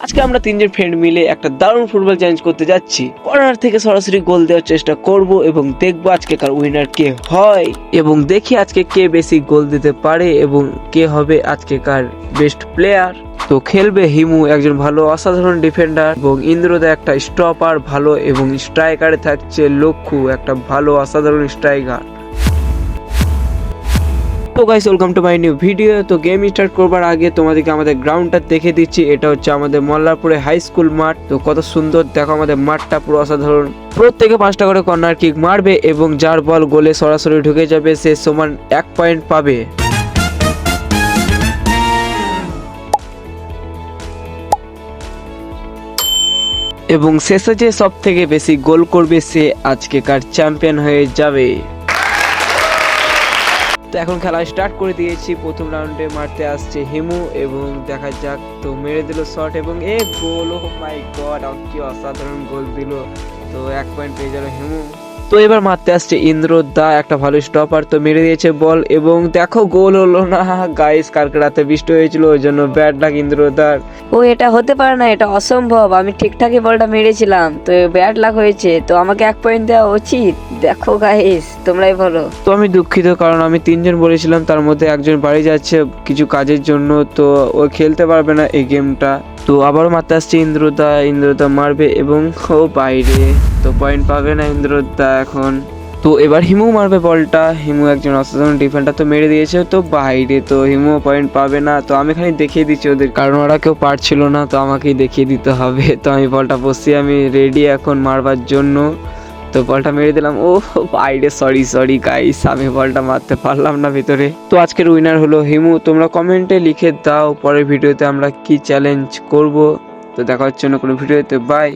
আজকে আমরা তিনজন ফ্রেন্ড মিলে একটা দারুণ ফুটবল চ্যালেঞ্জ করতে যাচ্ছি। কর্নার থেকে সরাসরি গোল দেওয়ার চেষ্টা করব এবং দেখবো আজকে কার উইনার কে হয় এবং দেখি আজকে কে বেশি গোল দিতে পারে এবং কে হবে আজকে কার বেস্ট প্লেয়ার। তো খেলবে হিমু, একজন ভালো অসাধারণ ডিফেন্ডার, এবং ইন্দ্রদা একটা স্টপার ভালো, এবং স্ট্রাইকারে থাকছে লক্ষ্য, একটা ভালো অসাধারণ স্ট্রাইকার। তো guys, welcome to my new video. তো গেম স্টার্ট করবার আগে তোমাদেরকে আমাদের গ্রাউন্ডটা দেখে দিচ্ছি। এটা হচ্ছে আমাদের মল্লারপুরে হাই স্কুল মাঠ। তো কত সুন্দর দেখো, আমাদের মাঠটা পুরো অসাধারণ। প্রত্যেকে 5টা করে কর্নার কিক মারবে এবং যার বল গোলে সরাসরি ঢুকে যাবে সে সমান 1 পয়েন্ট পাবে। এবং শেষে যে সব থেকে বেশি গোল করবে সে আজকেকার চ্যাম্পিয়ন হয়ে যাবে। তো এখন খেলা স্টার্ট করে দিয়েছি। প্রথম রাউন্ডে মারতে আসছে হিমু এবং দেখা যাক। তো মেরে দিল শট এবং এ গোল। ও মাই গড, কি অসাধারণ গোল দিল। তো 1 পয়েন্ট পেয়ে গেল হিমু। তো এবার মারতে আসছে ইন্দ্রদা, একটা ভালো স্টপার। তো মেরে দিয়েছে বল এবং দেখো গোল হলো না গাইস। কালকে রাতে বৃষ্টি হয়েছিল, ওই জন্য ব্যাড লাক ইন্দ্রদার। ও এটা হতে পারে না, এটা অসম্ভব। আমি ঠিকঠাকই বলটা মেরেছিলাম, তো ব্যাড লাক হয়েছে, তো আমাকে 1 পয়েন্ট দেওয়া উচিত। দেখো গাইস, তোমরাই বলো। তো আমি দুঃখিত, কারণ আমি 3জন বলেছিলাম, তার মধ্যে একজন বাড়ি যাচ্ছে কিছু কাজের জন্য, তো ও খেলতে পারবে না এই গেমটা। তো আবারও মারতে আসছে ইন্দ্রদা মারবে এবং ও বাইরে। তো পয়েন্ট পাবে না ইন্দ্রদা এখন। তো এবার হিমু মারবে বলটা। হিমু একজন অসাধারণ ডিফেন্ডার, তো মেরে দিয়েছে তো বাইরে। তো হিমু পয়েন্ট পাবে না। তো আমি খালি দেখিয়ে দিচ্ছি ওদের, কারণ ওরা কেউ পারছিল না, তো আমাকেই দেখিয়ে দিতে হবে। তো আমি বলটা বসিয়ে আমি রেডি এখন মারবার জন্য। তো বলটা মেরে দিলাম। ও বাইরে, সরি গাইস, আমি বলটা মারতে পারলাম না ভিতরে। তো আজকের উইনার হলো হিমু। তোমরা কমেন্টে লিখে দাও পরের ভিডিওতে আমরা কি চ্যালেঞ্জ করব। তো দেখা হচ্ছে অন্য কোনো ভিডিওতে। বাই।